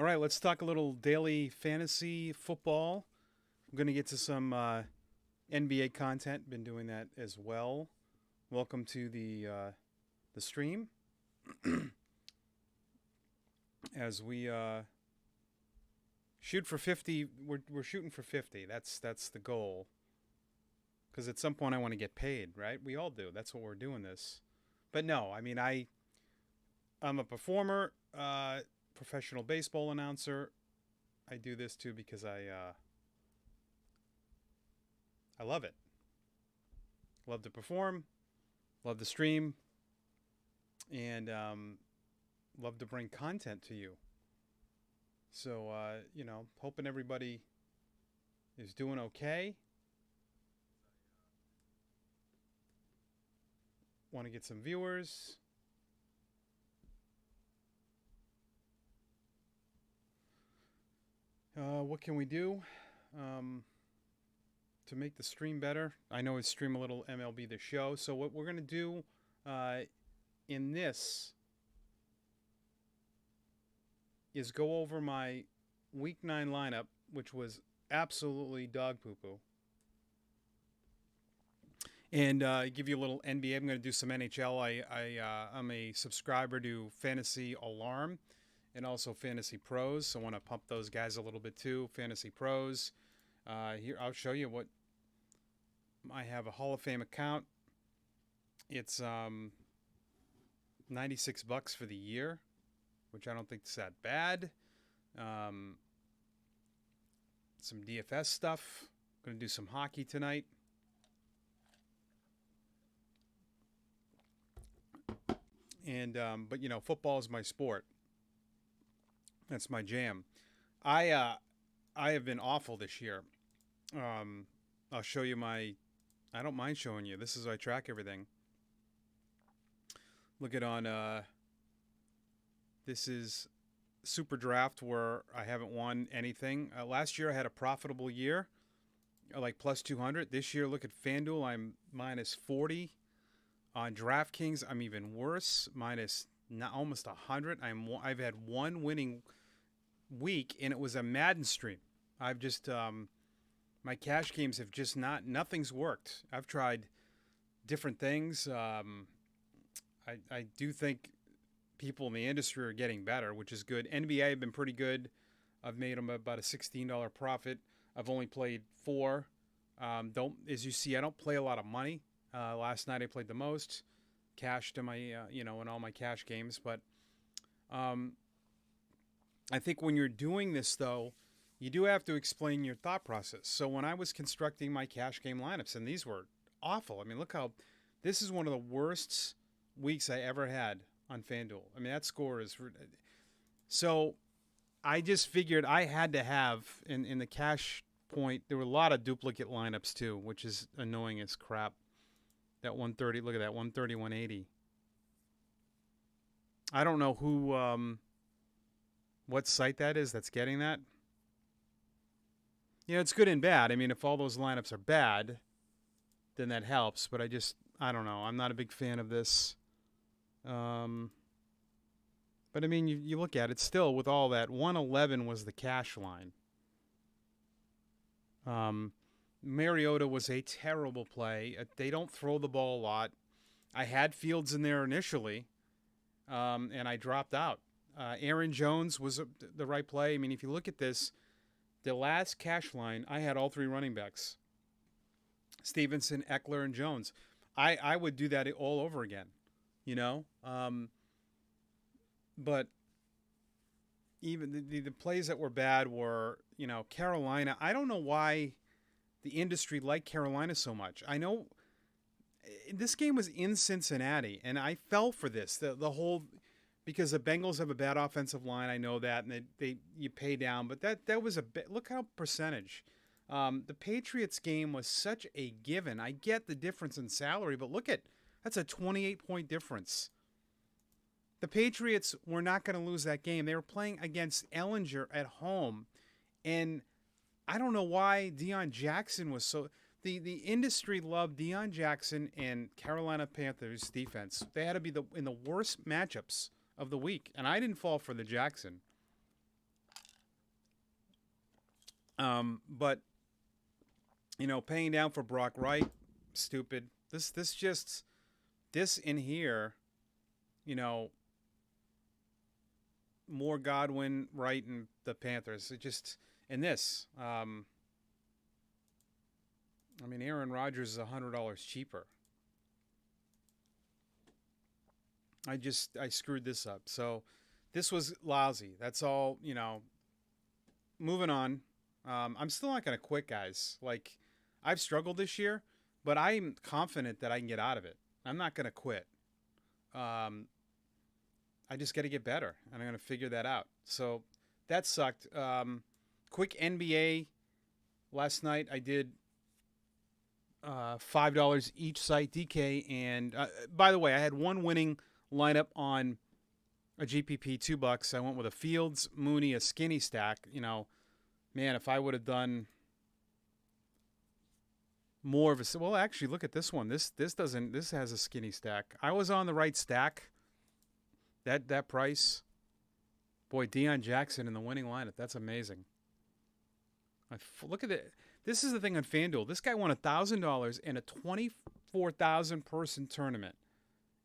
All right, let's talk a little daily fantasy football. I'm going to get to some NBA content. Been doing that as well. Welcome to the stream as we shoot for 50. We're shooting for 50. That's the goal. Because at some point I want to get paid, right? We all do. That's what we're doing this. But no, I mean I'm a performer, professional baseball announcer. I do this too because I love it. Love to perform, love to stream, and love to bring content to you. So, hoping everybody is doing okay. Want to get some viewers. What can we do to make the stream better? I know I stream a little MLB The Show. So what we're going to do in this is go over my Week 9 lineup, which was absolutely dog poo-poo. And give you a little NBA. I'm going to do some NHL. I'm a subscriber to Fantasy Alarm and also Fantasy Pros. So I want to pump those guys a little bit too. Fantasy Pros. Here, I'll show you what I have a Hall of Fame account. It's $96 for the year, which I don't think is that bad. Some DFS stuff. Going to do some hockey tonight. And but football is my sport. That's my jam. I have been awful this year. I'll show you my. I don't mind showing you. This is how I track everything. Look at on. This is Super Draft where I haven't won anything. Last year I had a profitable year, like plus 200. This year, look at FanDuel. I'm minus 40. On DraftKings, I'm even worse, minus almost 100. I've had one winning week, and it was a Madden stream. I've just my cash games have just nothing's worked. I've tried different things. I do think people in the industry are getting better, which is good. NBA have been pretty good. I've made them about a $16 profit. I've only played 4. As you see, I don't play a lot of money. Last night I played the most, cash to my, in all my cash games. But I think when you're doing this, though, you do have to explain your thought process. So when I was constructing my cash game lineups, and these were awful. I mean, look how this is one of the worst weeks I ever had on FanDuel. I mean, that score is so. I just figured I had to have in the cash point. There were a lot of duplicate lineups too, which is annoying as crap. That 130, look at that, 130, 180. I don't know who, what site that is that's getting that. It's good and bad. I mean, if all those lineups are bad, then that helps. But I don't know. I'm not a big fan of this. But I mean, you look at it still with all that. 111 was the cash line. Mariota was a terrible play. They don't throw the ball a lot. I had Fields in there initially, and I dropped out. Aaron Jones was the right play. I mean, if you look at this, the last cash line, I had all 3 running backs. Stevenson, Eckler, and Jones. I would do that all over again, But even the plays that were bad were, Carolina. I don't know why the industry liked Carolina so much. I know this game was in Cincinnati, and I fell for this. The whole because the Bengals have a bad offensive line. I know that, and you pay down, but that was a bit. Look how percentage. The Patriots game was such a given. I get the difference in salary, but that's a 28-point difference. The Patriots were not going to lose that game. They were playing against Ellinger at home, and I don't know why Deion Jackson was so. The industry loved Deion Jackson and Carolina Panthers defense. They had to be in the worst matchups of the week, and I didn't fall for the Jackson. But paying down for Brock Wright, stupid. This in here, you know, more Godwin, Wright, and the Panthers. It just in this. Aaron Rodgers is $100 cheaper. I screwed this up. So this was lousy. That's all. Moving on. I'm still not going to quit, guys. Like, I've struggled this year, but I'm confident that I can get out of it. I'm not going to quit. I just got to get better, and I'm going to figure that out. So that sucked. Quick NBA. Last night I did $5 each site, DK. And by the way, I had one winning lineup on a GPP, $2. I went with a Fields, Mooney, a skinny stack. Man, if I would have done more of a, well, actually, look at this one. This has a skinny stack. I was on the right stack. That price, boy, Deion Jackson in the winning lineup. That's amazing. Look at it. This is the thing on FanDuel. This guy won $1,000 in a 24,000 person tournament,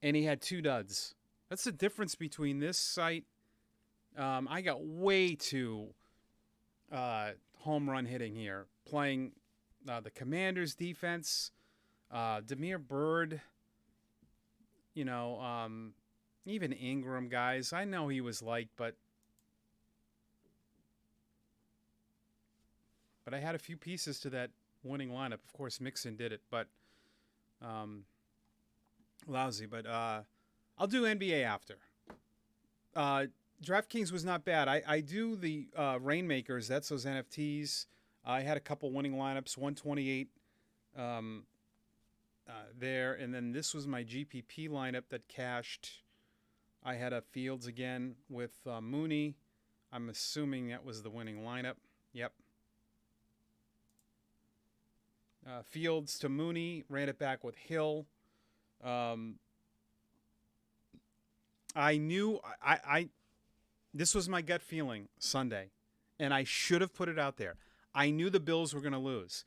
and he had 2 duds. That's the difference between this site. I got way too home run hitting here, playing the Commanders defense, Damiere Byrd, even Ingram, guys. I know he was liked, but I had a few pieces to that winning lineup. Of course, Mixon did it, but lousy. But I'll do NBA after. DraftKings was not bad. I do the Rainmakers. That's those NFTs. I had a couple winning lineups, 128 there. And then this was my GPP lineup that cashed. I had a Fields again with Mooney. I'm assuming that was the winning lineup. Yep. Fields to Mooney. Ran it back with Hill. I knew this was my gut feeling Sunday, and I should have put it out there. I knew the Bills were going to lose.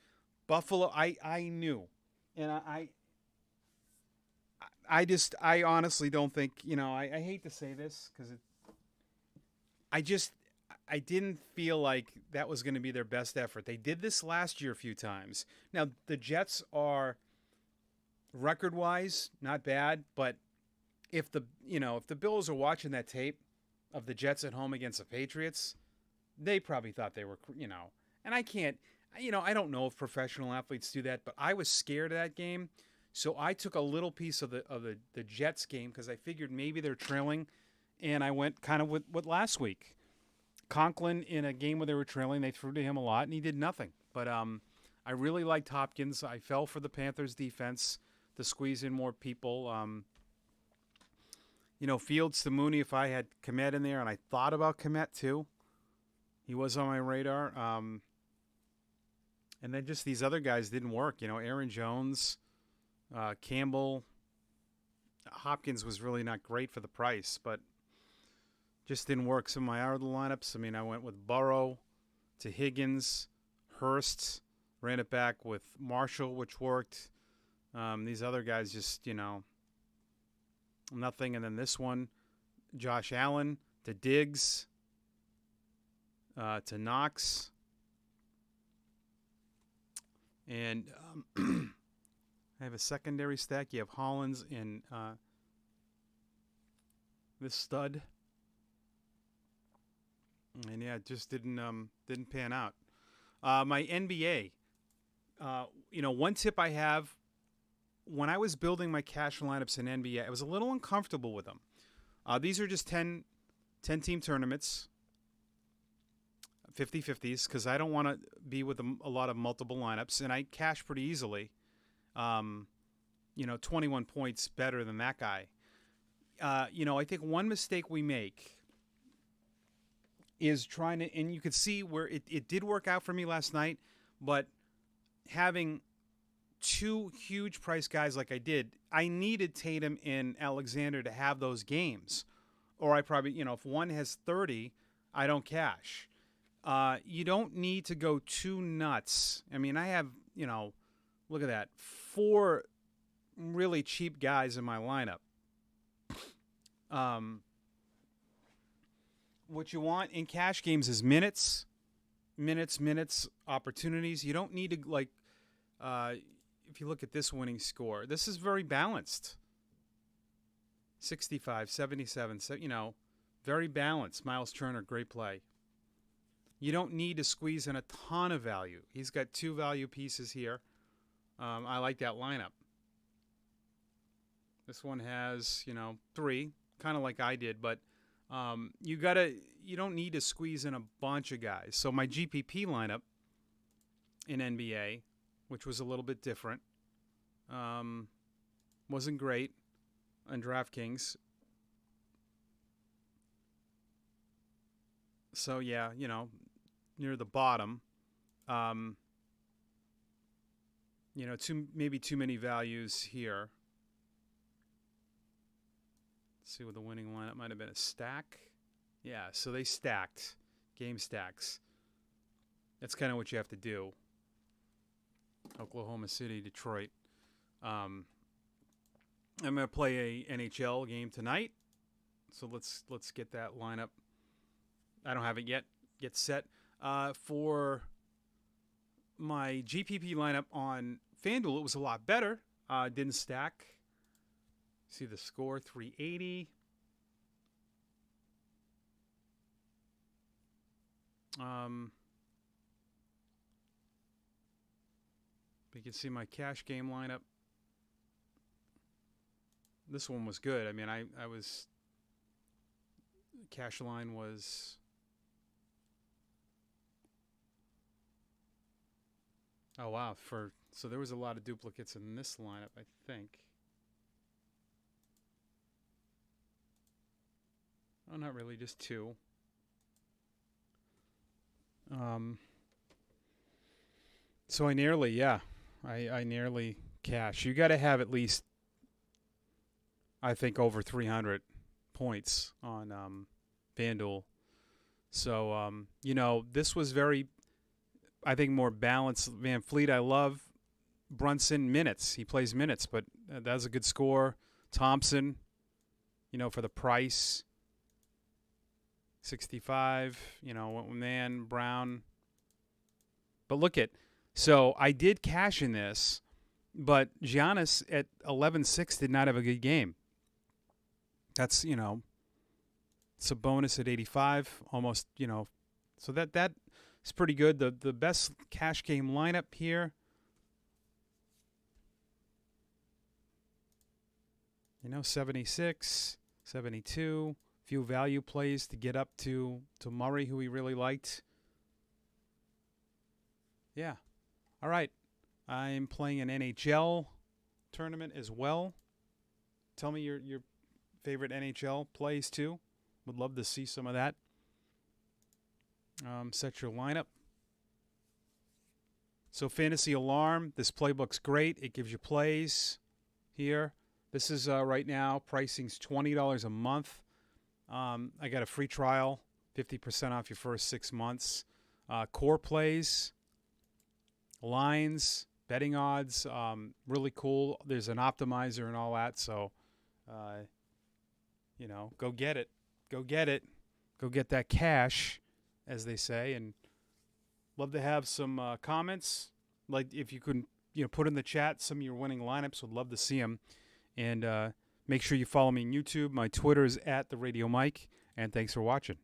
Buffalo, I knew. And I honestly don't think, I hate to say this because I didn't feel like that was going to be their best effort. They did this last year a few times. Now, the Jets are record-wise not bad, but if the Bills are watching that tape of the Jets at home against the Patriots, they probably thought they were, and I can't, I don't know if professional athletes do that, but I was scared of that game. So I took a little piece of the Jets game because I figured maybe they're trailing, and I went kind of with last week. Conklin, in a game where they were trailing, they threw to him a lot, and he did nothing. But I really liked Hopkins. I fell for the Panthers' defense to squeeze in more people. Fields to Mooney, if I had Kmet in there, and I thought about Kmet too. He was on my radar. And then just these other guys didn't work. Aaron Jones, Campbell. Hopkins was really not great for the price, but just didn't work. Some of my other lineups, I went with Burrow to Higgins, Hurst, ran it back with Marshall, which worked. These other guys just, nothing. And then this one, Josh Allen to Diggs, to Knox. And I have a secondary stack. You have Hollins and this stud. And yeah, it just didn't pan out. My NBA, one tip I have, when I was building my cash lineups in NBA, I was a little uncomfortable with them. These are just 10-team tournaments, 50-50s, because I don't want to be with a lot of multiple lineups, and I cash pretty easily. 21 points better than that guy. I think one mistake we make is trying to, and you could see where it did work out for me last night, but having 2 huge price guys like I did, I needed Tatum and Alexander to have those games. Or I probably, if one has 30, I don't cash. You don't need to go too nuts. I mean, I have, look at that, 4 really cheap guys in my lineup. What you want in cash games is minutes, opportunities. You don't need to, like, if you look at this winning score, this is very balanced. 65, 77, very balanced. Miles Turner, great play. You don't need to squeeze in a ton of value. He's got 2 value pieces here. I like that lineup. This one has, 3, kind of like I did, but you don't need to squeeze in a bunch of guys. So my GPP lineup in NBA, which was a little bit different, wasn't great on DraftKings. So yeah, near the bottom, maybe too many values here. Let's see what the winning lineup might have been. A stack. Yeah, so they stacked. Game stacks. That's kind of what you have to do. Oklahoma City, Detroit. I'm going to play a NHL game tonight. So let's get that lineup. I don't have it yet. Get set. For my GPP lineup on FanDuel, it was a lot better. Didn't stack. See the score, 380. You can see my cash game lineup. This one was good. I mean, I was... Cash line was... Oh, wow. So there was a lot of duplicates in this lineup, I think. Oh, not really, just 2. So I nearly cash. You got to have at least, I think, over 300 points on FanDuel. So, this was very, I think, more balanced. Van Fleet, I love. Brunson, minutes. He plays minutes, but that was a good score. Thompson, for the price. 65, man, Brown. But look at, so I did cash in this, but Giannis at 11-6 did not have a good game. That's, it's a bonus at 85, almost, so that is pretty good. The best cash game lineup here, 76, 72. Few value plays to get up to Murray, who he really liked. Yeah. All right. I'm playing an NHL tournament as well. Tell me your favorite NHL plays too. Would love to see some of that. Set your lineup. So Fantasy Alarm, this playbook's great. It gives you plays here. This is right now, pricing's $20 a month. I got a free trial, 50% off your first 6 months. Core plays, lines, betting odds, really cool. There's an optimizer and all that, so, go get it. Go get it. Go get that cash, as they say, and love to have some comments. Like if you could, put in the chat some of your winning lineups, would love to see them. And make sure you follow me on YouTube. My Twitter is @TheRadioMike, and thanks for watching.